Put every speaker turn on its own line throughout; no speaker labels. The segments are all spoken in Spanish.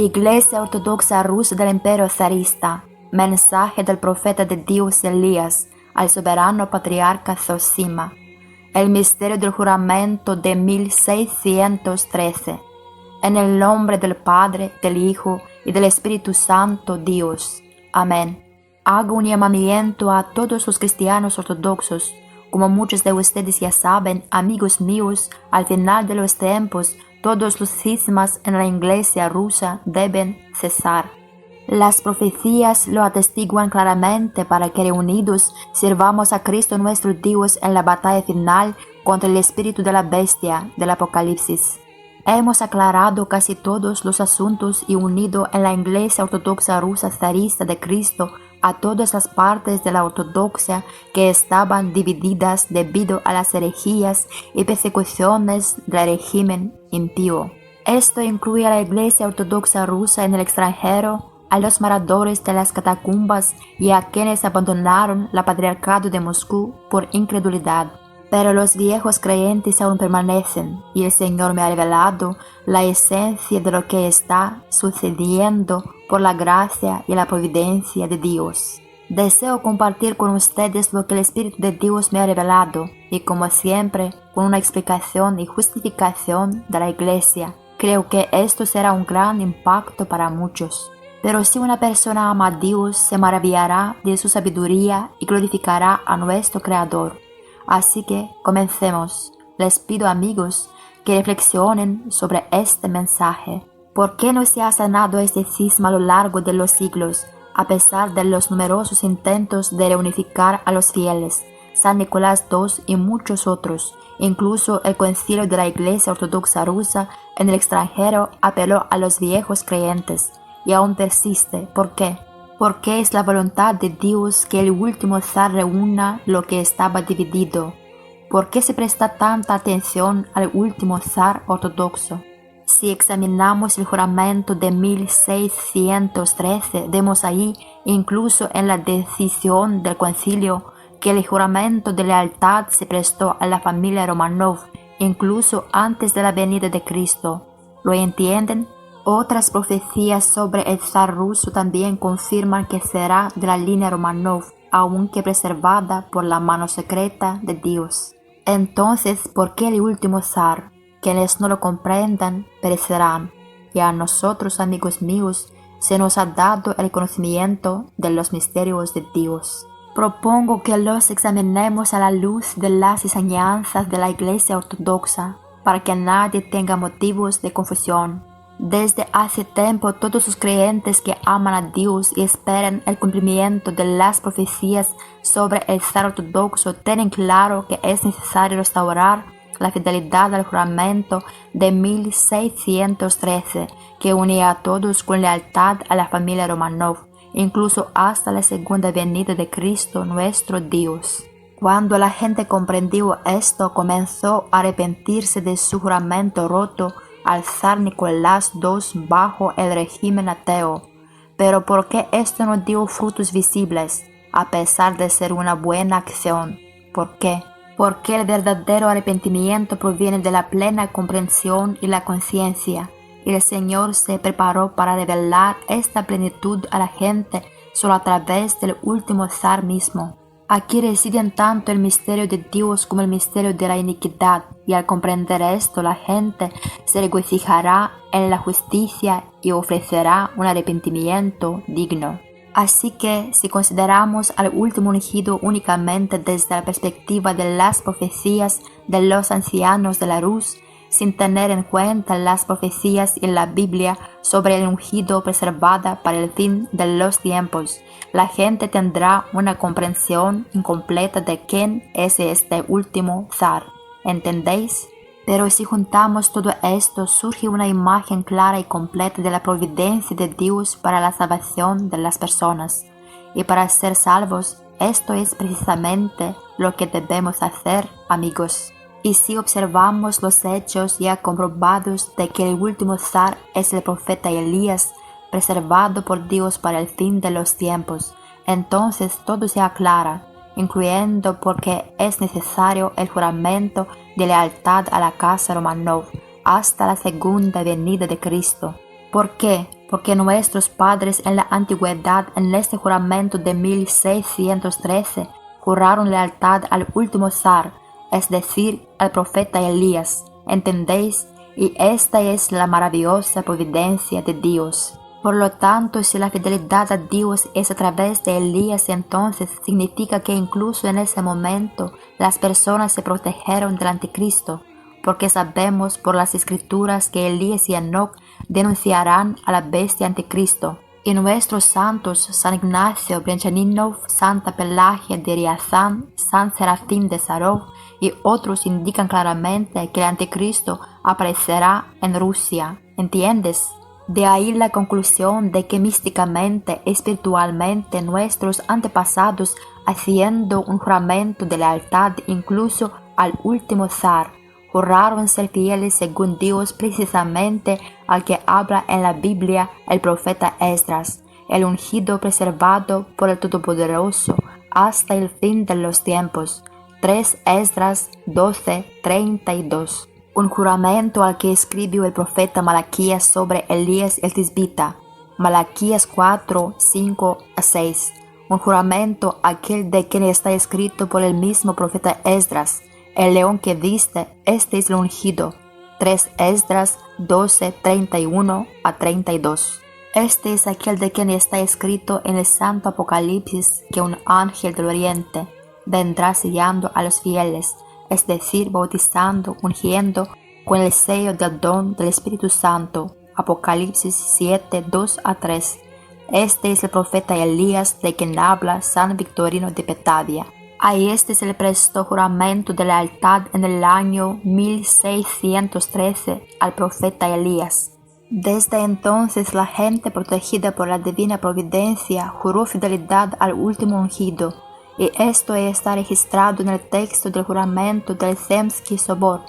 Iglesia Ortodoxa Rusa del Imperio Zarista. Mensaje del profeta de Dios Elías al soberano patriarca Zosima. El misterio del juramento de 1613. En el nombre del Padre, del Hijo y del Espíritu Santo, Dios. Amén. Hago un llamamiento a todos los cristianos ortodoxos. Como muchos de ustedes ya saben, amigos míos, al final de los tiempos, todos los cismas en la Iglesia rusa deben cesar. Las profecías lo atestiguan claramente para que reunidos sirvamos a Cristo nuestro Dios en la batalla final contra el espíritu de la bestia del Apocalipsis. Hemos aclarado casi todos los asuntos y unido en la Iglesia Ortodoxa Rusa Zarista de Cristo a todas las partes de la ortodoxia que estaban divididas debido a las herejías y persecuciones del régimen impío. Esto incluye a la Iglesia Ortodoxa Rusa en el extranjero, a los moradores de las catacumbas y a quienes abandonaron el patriarcado de Moscú por incredulidad. Pero los viejos creyentes aún permanecen, y el Señor me ha revelado la esencia de lo que está sucediendo por la gracia y la providencia de Dios. Deseo compartir con ustedes lo que el Espíritu de Dios me ha revelado, y como siempre, con una explicación y justificación de la Iglesia. Creo que esto será un gran impacto para muchos. Pero si una persona ama a Dios, se maravillará de su sabiduría y glorificará a nuestro Creador. Así que comencemos. Les pido, amigos, que reflexionen sobre este mensaje. ¿Por qué no se ha sanado este cisma a lo largo de los siglos, a pesar de los numerosos intentos de reunificar a los fieles? San Nicolás II y muchos otros, incluso el concilio de la Iglesia Ortodoxa Rusa en el extranjero apeló a los viejos creyentes, y aún persiste. ¿Por qué? Porque es la voluntad de Dios que el último zar reúna lo que estaba dividido. ¿Por qué se presta tanta atención al último zar ortodoxo? Si examinamos el juramento de 1613, vemos ahí, incluso en la decisión del concilio, que el juramento de lealtad se prestó a la familia Romanov, incluso antes de la venida de Cristo. ¿Lo entienden? Otras profecías sobre el zar ruso también confirman que será de la línea Romanov, aunque preservada por la mano secreta de Dios. Entonces, ¿por qué el último zar? Quienes no lo comprendan perecerán, y a nosotros, amigos míos, se nos ha dado el conocimiento de los misterios de Dios. Propongo que los examinemos a la luz de las enseñanzas de la Iglesia Ortodoxa, para que nadie tenga motivos de confusión. Desde hace tiempo todos los creyentes que aman a Dios y esperan el cumplimiento de las profecías sobre el zar ortodoxo tienen claro que es necesario restaurar la fidelidad al juramento de 1613 que unía a todos con lealtad a la familia Romanov, incluso hasta la segunda venida de Cristo nuestro Dios. Cuando la gente comprendió esto, comenzó a arrepentirse de su juramento roto al zar Nicolás II bajo el régimen ateo. Pero ¿por qué esto no dio frutos visibles, a pesar de ser una buena acción? ¿Por qué? Porque el verdadero arrepentimiento proviene de la plena comprensión y la conciencia, y el Señor se preparó para revelar esta plenitud a la gente solo a través del último zar mismo. Aquí residen tanto el misterio de Dios como el misterio de la iniquidad, y al comprender esto la gente se regocijará en la justicia y ofrecerá un arrepentimiento digno. Así que si consideramos al último ungido únicamente desde la perspectiva de las profecías de los ancianos de la Rus, sin tener en cuenta las profecías en la Biblia sobre el ungido preservada para el fin de los tiempos, la gente tendrá una comprensión incompleta de quién es este último zar. ¿Entendéis? Pero si juntamos todo esto, surge una imagen clara y completa de la providencia de Dios para la salvación de las personas. Y para ser salvos, esto es precisamente lo que debemos hacer, amigos. Y si observamos los hechos ya comprobados de que el último zar es el profeta Elías, preservado por Dios para el fin de los tiempos, entonces todo se aclara, incluyendo porque es necesario el juramento de lealtad a la casa Romanov hasta la segunda venida de Cristo. ¿Por qué? Porque nuestros padres en la antigüedad, en este juramento de 1613, juraron lealtad al último zar, es decir, al profeta Elías. ¿Entendéis? Y esta es la maravillosa providencia de Dios. Por lo tanto, si la fidelidad a Dios es a través de Elías, entonces significa que incluso en ese momento las personas se protegieron del anticristo, porque sabemos por las escrituras que Elías y Enoc denunciarán a la bestia anticristo. Y nuestros santos, San Ignacio Brianchaninov, Santa Pelagia de Riazán, San Serafín de Sarov y otros indican claramente que el anticristo aparecerá en Rusia. ¿Entiendes? De ahí la conclusión de que místicamente, espiritualmente, nuestros antepasados, haciendo un juramento de lealtad incluso al último zar, juraron ser fieles según Dios precisamente al que habla en la Biblia el profeta Esdras, el ungido preservado por el Todopoderoso hasta el fin de los tiempos. 3 Esdras 12:32. Un juramento al que escribió el profeta Malaquías sobre Elías el Tisbita, Malaquías 4:5-6. Un juramento aquel de quien está escrito por el mismo profeta Esdras, el león que viste, este es el ungido. 3 Esdras 12:31-32. Este es aquel de quien está escrito en el Santo Apocalipsis que un ángel del oriente vendrá sellando a los fieles, es decir, bautizando, ungiendo con el sello del don del Espíritu Santo. Apocalipsis 7:2-3. Este es el profeta Elías de quien habla San Victorino de Petavia. A este se le prestó juramento de lealtad en el año 1613 al profeta Elías. Desde entonces la gente protegida por la divina providencia juró fidelidad al último ungido, y esto está registrado en el texto del juramento del Zemsky Sobor.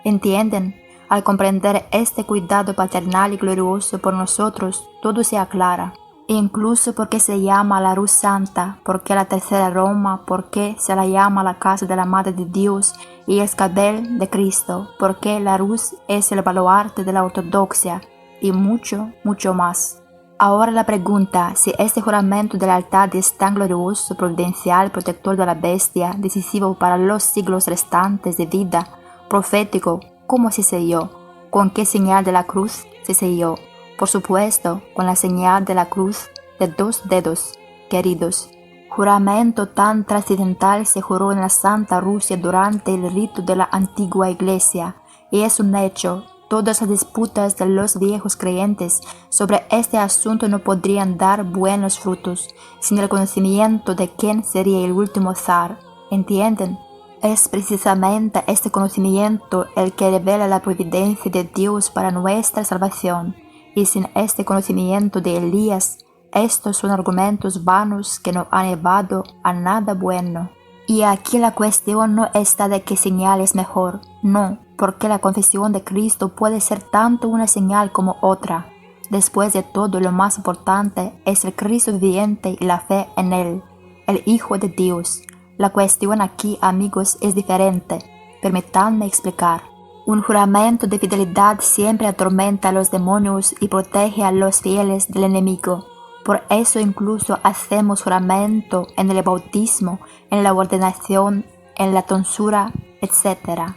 ¿Entienden? Al comprender este cuidado paternal y glorioso por nosotros, todo se aclara. Incluso porque se llama la Rus Santa, porque la tercera Roma, porque se la llama la casa de la Madre de Dios y el escabel de Cristo, porque la Rus es el baluarte de la ortodoxia, y mucho, mucho más. Ahora la pregunta, si este juramento de lealtad es tan glorioso, providencial, protector de la bestia, decisivo para los siglos restantes de vida, profético, ¿cómo se selló? ¿Con qué señal de la cruz se selló? Por supuesto, con la señal de la cruz de 2 dedos, queridos. Juramento tan trascendental se juró en la Santa Rusia durante el rito de la antigua Iglesia, y es un hecho. Todas las disputas de los viejos creyentes sobre este asunto no podrían dar buenos frutos sin el conocimiento de quién sería el último zar. ¿Entienden? Es precisamente este conocimiento el que revela la providencia de Dios para nuestra salvación, y sin este conocimiento de Elías, estos son argumentos vanos que no han llevado a nada bueno. Y aquí la cuestión no está de qué señal es mejor, no, porque la confesión de Cristo puede ser tanto una señal como otra. Después de todo, lo más importante es el Cristo viviente y la fe en Él, el Hijo de Dios. La cuestión aquí, amigos, es diferente. Permítanme explicar. Un juramento de fidelidad siempre atormenta a los demonios y protege a los fieles del enemigo. Por eso incluso hacemos juramento en el bautismo, en la ordenación, en la tonsura, etc.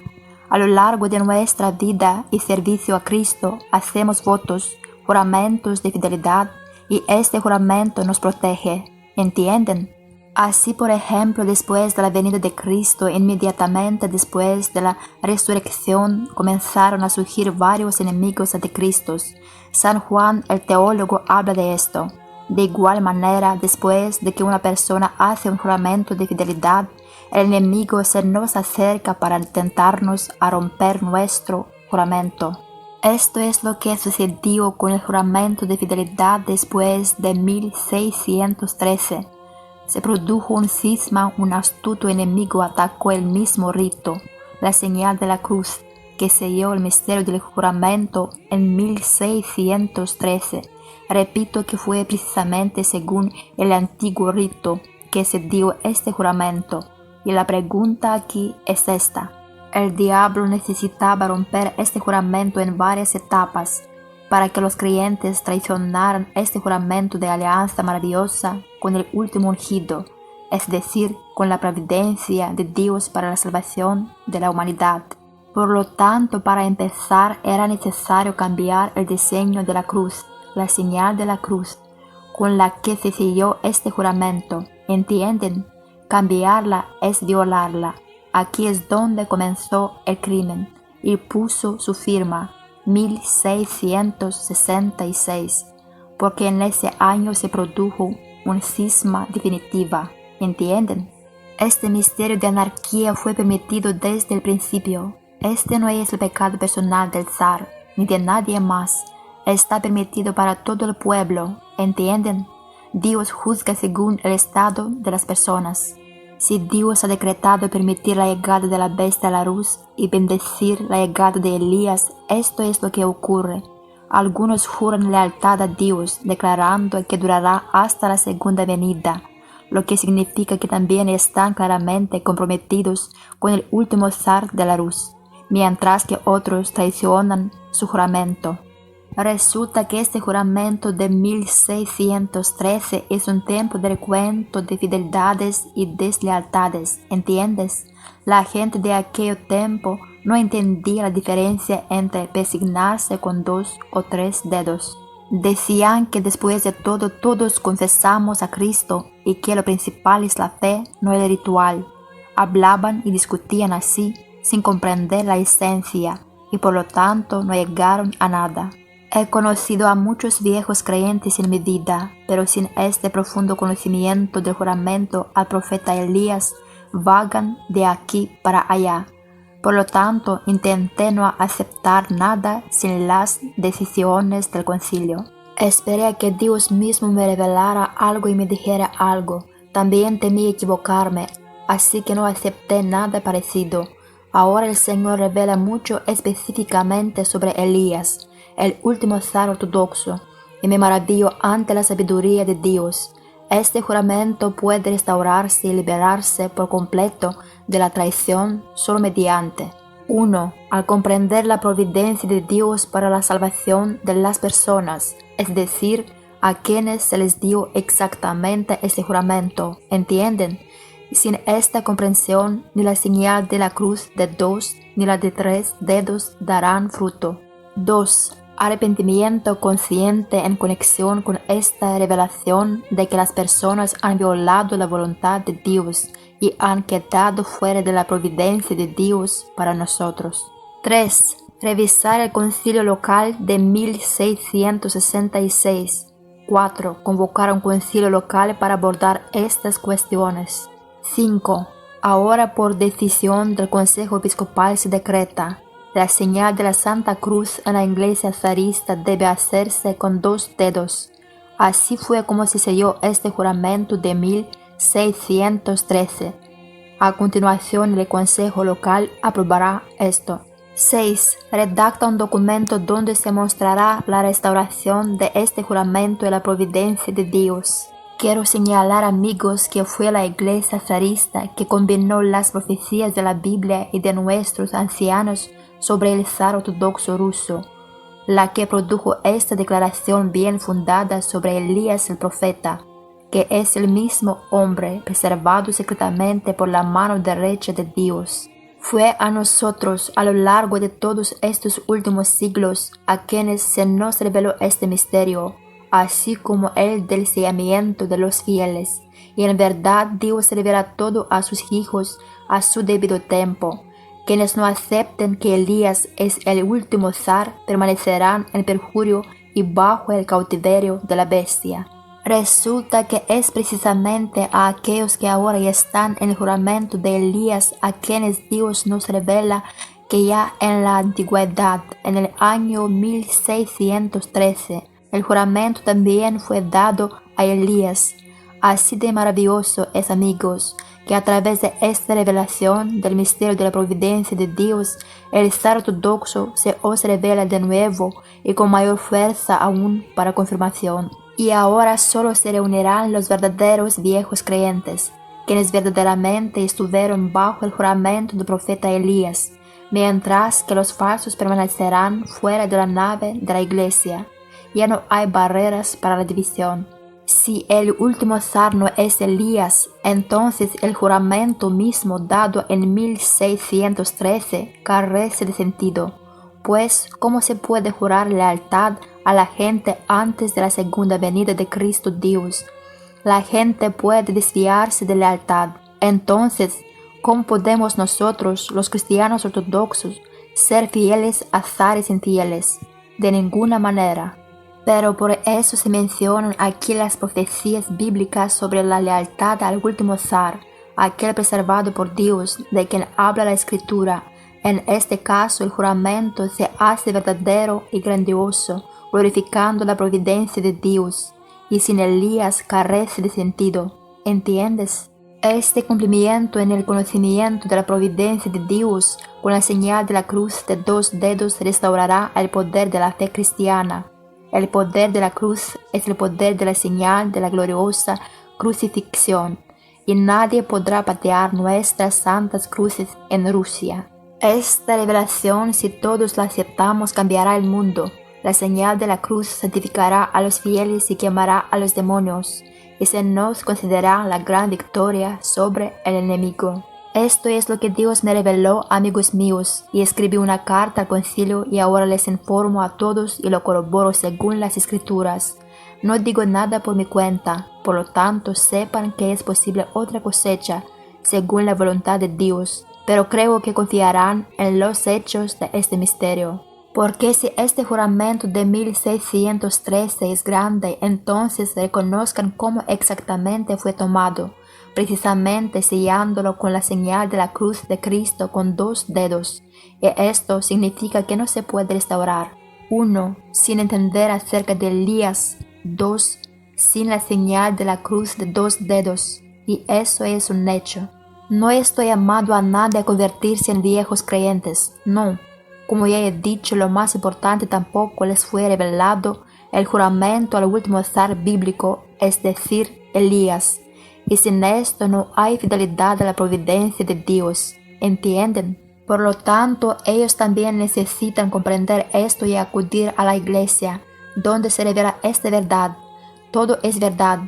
A lo largo de nuestra vida y servicio a Cristo, hacemos votos, juramentos de fidelidad, y este juramento nos protege. ¿Entienden? Así, por ejemplo, después de la venida de Cristo, inmediatamente después de la resurrección, comenzaron a surgir varios enemigos anticristos. San Juan el teólogo habla de esto. De igual manera, después de que una persona hace un juramento de fidelidad, el enemigo se nos acerca para intentarnos a romper nuestro juramento. Esto es lo que sucedió con el juramento de fidelidad después de 1613. Se produjo un cisma, un astuto enemigo atacó el mismo rito, la señal de la cruz, que selló el misterio del juramento en 1613. Repito que fue precisamente según el antiguo rito que se dio este juramento, y la pregunta aquí es esta. El diablo necesitaba romper este juramento en varias etapas. para que los creyentes traicionaran este juramento de alianza maravillosa con el último ungido, es decir, con la providencia de Dios para la salvación de la humanidad. Por lo tanto, para empezar era necesario cambiar el diseño de la cruz, la señal de la cruz, con la que se selló este juramento. ¿Entienden? Cambiarla es violarla. Aquí es donde comenzó el crimen y puso su firma, 1666, porque en ese año se produjo un cisma definitiva. ¿Entienden? Este misterio de anarquía fue permitido desde el principio. Este no es el pecado personal del zar, ni de nadie más. Está permitido para todo el pueblo. ¿Entienden? Dios juzga según el estado de las personas. Si Dios ha decretado permitir la llegada de la bestia a la luz y bendecir la llegada de Elías, esto es lo que ocurre. Algunos juran lealtad a Dios, declarando que durará hasta la segunda venida, lo que significa que también están claramente comprometidos con el último zar de la luz, mientras que otros traicionan su juramento. Resulta que este juramento de 1613 es un tiempo de recuento de fidelidades y deslealtades, ¿entiendes? La gente de aquel tiempo no entendía la diferencia entre persignarse con 2 o 3 dedos. Decían que después de todo todos confesamos a Cristo y que lo principal es la fe, no el ritual. Hablaban y discutían así, sin comprender la esencia, y por lo tanto no llegaron a nada. He conocido a muchos viejos creyentes en mi vida, pero sin este profundo conocimiento del juramento al profeta Elías, vagan de aquí para allá. Por lo tanto, intenté no aceptar nada sin las decisiones del concilio. Esperé a que Dios mismo me revelara algo y me dijera algo. También temí equivocarme, así que no acepté nada parecido. Ahora el Señor revela mucho específicamente sobre Elías, el último zar ortodoxo, y me maravillo ante la sabiduría de Dios. Este juramento puede restaurarse y liberarse por completo de la traición solo mediante 1. Al comprender la providencia de Dios para la salvación de las personas, es decir, a quienes se les dio exactamente este juramento. ¿Entienden? Sin esta comprensión, ni la señal de la cruz de 2 ni la de 3 dedos darán fruto. 2. Arrepentimiento consciente en conexión con esta revelación de que las personas han violado la voluntad de Dios y han quedado fuera de la providencia de Dios para nosotros. 3. Revisar el concilio local de 1666. 4. Convocar un concilio local para abordar estas cuestiones. 5. Ahora por decisión del Consejo Episcopal se decreta: la señal de la Santa Cruz en la iglesia zarista debe hacerse con 2 dedos. Así fue como se selló este juramento de 1613. A continuación, el Consejo Local aprobará esto. 6. Redacta un documento donde se mostrará la restauración de este juramento y la providencia de Dios. Quiero señalar, amigos, que fue la iglesia zarista que combinó las profecías de la Biblia y de nuestros ancianos sobre el zar ortodoxo ruso, la que produjo esta declaración bien fundada sobre Elías el profeta, que es el mismo hombre preservado secretamente por la mano derecha de Dios. Fue a nosotros a lo largo de todos estos últimos siglos a quienes se nos reveló este misterio, así como el del sellamiento de los fieles, y en verdad Dios revela todo a sus hijos a su debido tiempo. Quienes no acepten que Elías es el último zar permanecerán en perjurio y bajo el cautiverio de la bestia. Resulta que es precisamente a aquellos que ahora ya están en el juramento de Elías a quienes Dios nos revela que ya en la antigüedad, en el año 1613, el juramento también fue dado a Elías. Así de maravilloso es, amigos, que a través de esta revelación del misterio de la providencia de Dios, el zar ortodoxo se os revela de nuevo y con mayor fuerza aún para confirmación. Y ahora solo se reunirán los verdaderos viejos creyentes, quienes verdaderamente estuvieron bajo el juramento del profeta Elías. mientras que los falsos permanecerán fuera de la nave de la iglesia. Ya no hay barreras para la división. Si el último zar no es Elías, entonces el juramento mismo dado en 1613 carece de sentido, pues ¿cómo se puede jurar lealtad a la gente antes de la segunda venida de Cristo Dios? La gente puede desviarse de lealtad. Entonces, ¿cómo podemos nosotros, los cristianos ortodoxos, ser fieles a zares infieles? De ninguna manera. Pero por eso se mencionan aquí las profecías bíblicas sobre la lealtad al último zar, aquel preservado por Dios, de quien habla la Escritura. En este caso el juramento se hace verdadero y grandioso, glorificando la providencia de Dios, y sin Elías carece de sentido. ¿Entiendes? Este cumplimiento en el conocimiento de la providencia de Dios con la señal de la cruz de 2 dedos restaurará el poder de la fe cristiana. El poder de la cruz es el poder de la señal de la gloriosa crucifixión, y nadie podrá patear nuestras santas cruces en Rusia. Esta revelación, si todos la aceptamos, cambiará el mundo. La señal de la cruz santificará a los fieles y quemará a los demonios, y se nos concederá la gran victoria sobre el enemigo. Esto es lo que Dios me reveló, amigos míos, y escribí una carta al concilio y ahora les informo a todos y lo corroboro según las Escrituras. No digo nada por mi cuenta, por lo tanto sepan que es posible otra cosecha, según la voluntad de Dios, pero creo que confiarán en los hechos de este misterio. Porque si este juramento de 1613 es grande, entonces reconozcan cómo exactamente fue tomado, precisamente sellándolo con la señal de la cruz de Cristo con 2 dedos, y esto significa que no se puede restaurar. 1. Sin entender acerca de Elías. 2. Sin la señal de la cruz de 2 dedos, y eso es un hecho. No estoy llamando a nadie a convertirse en viejos creyentes, no. Como ya he dicho, lo más importante tampoco les fue revelado el juramento al último zar bíblico, es decir, Elías. Y sin esto no hay fidelidad a la providencia de Dios. ¿Entienden? Por lo tanto, ellos también necesitan comprender esto y acudir a la iglesia, donde se revela esta verdad. Todo es verdad,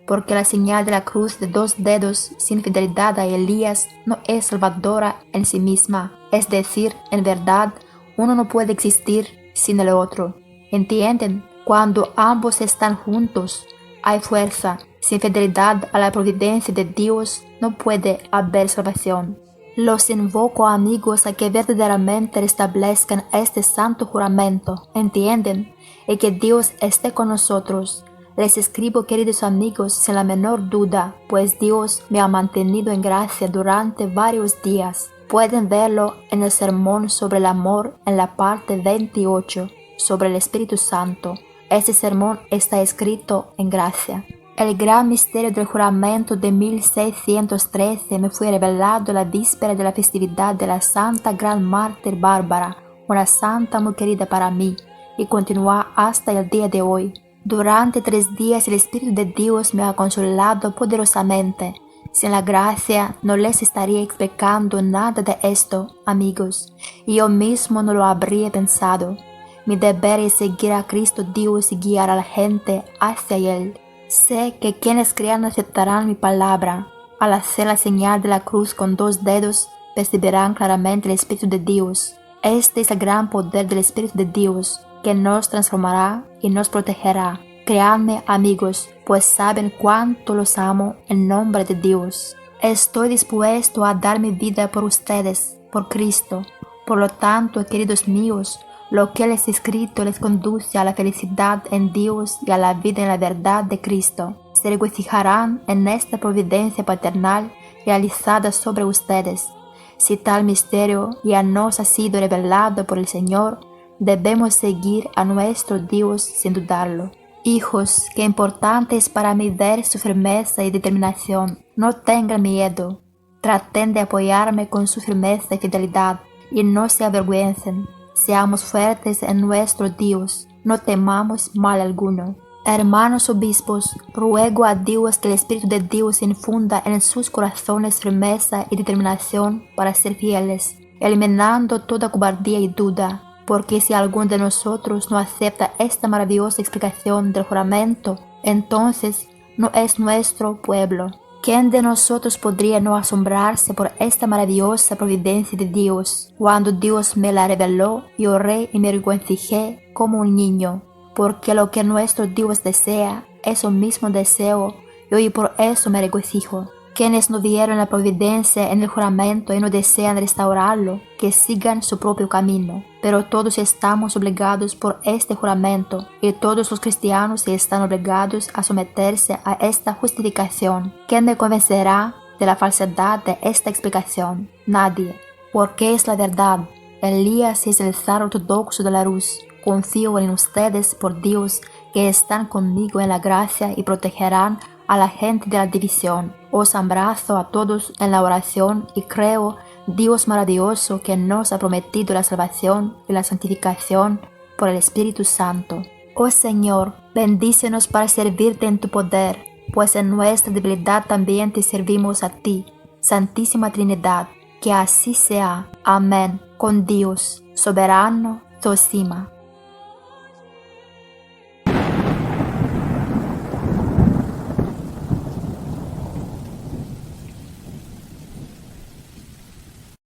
porque la señal de la cruz de 2 dedos sin fidelidad a Elías no es salvadora en sí misma. Es decir, en verdad, uno no puede existir sin el otro. ¿Entienden? Cuando ambos están juntos, hay fuerza. Sin fidelidad a la providencia de Dios no puede haber salvación. Los invoco, amigos, a que verdaderamente restablezcan este santo juramento, ¿entienden? Y que Dios esté con nosotros. Les escribo, queridos amigos, sin la menor duda, pues Dios me ha mantenido en gracia durante varios días. Pueden verlo en el sermón sobre el amor en la parte 28, sobre el Espíritu Santo. Este sermón está escrito en gracia. El gran misterio del juramento de 1613 me fue revelado la víspera de la festividad de la Santa Gran Mártir Bárbara, una santa muy querida para mí, y continúa hasta el día de hoy. Durante 3 días el Espíritu de Dios me ha consolado poderosamente. Sin la gracia no les estaría explicando nada de esto, amigos, y yo mismo no lo habría pensado. Mi deber es seguir a Cristo Dios y guiar a la gente hacia Él. Sé que quienes crean aceptarán mi palabra. Al hacer la señal de la cruz con 2 dedos, percibirán claramente el Espíritu de Dios. Este es el gran poder del Espíritu de Dios, que nos transformará y nos protegerá. Créanme, amigos, pues saben cuánto los amo en nombre de Dios. Estoy dispuesto a dar mi vida por ustedes, por Cristo. Por lo tanto, queridos míos, lo que les he escrito les conduce a la felicidad en Dios y a la vida en la verdad de Cristo. Se regocijarán en esta providencia paternal realizada sobre ustedes. Si tal misterio ya nos ha sido revelado por el Señor, debemos seguir a nuestro Dios sin dudarlo. Hijos, qué importante es para mí ver su firmeza y determinación. No tengan miedo. Traten de apoyarme con su firmeza y fidelidad, y no se avergüencen. Seamos fuertes en nuestro Dios, no temamos mal alguno. Hermanos obispos, ruego a Dios que el Espíritu de Dios infunda en sus corazones firmeza y determinación para ser fieles. eliminando toda cobardía y duda, porque si alguno de nosotros no acepta esta maravillosa explicación del juramento, entonces no es nuestro pueblo. ¿Quién de nosotros podría no asombrarse por esta maravillosa providencia de Dios? Cuando Dios me la reveló, lloré y me regocijé como un niño, porque lo que nuestro Dios desea, eso mismo deseo yo y por eso me regocijo. Quienes no vieron la providencia en el juramento y no desean restaurarlo, que sigan su propio camino. Pero todos estamos obligados por este juramento, y todos los cristianos están obligados a someterse a esta justificación. ¿Quién me convencerá de la falsedad de esta explicación? Nadie, porque es la verdad. Elías es el zar ortodoxo de la Rus. Confío en ustedes, por Dios, que están conmigo en la gracia y protegerán a la gente de la división. Os abrazo a todos en la oración y creo, Dios maravilloso, que nos ha prometido la salvación y la santificación por el Espíritu Santo. Oh Señor, bendícenos para servirte en tu poder, pues en nuestra debilidad también te servimos a ti, Santísima Trinidad. Que así sea. Amén. Con Dios, soberano, Zosima.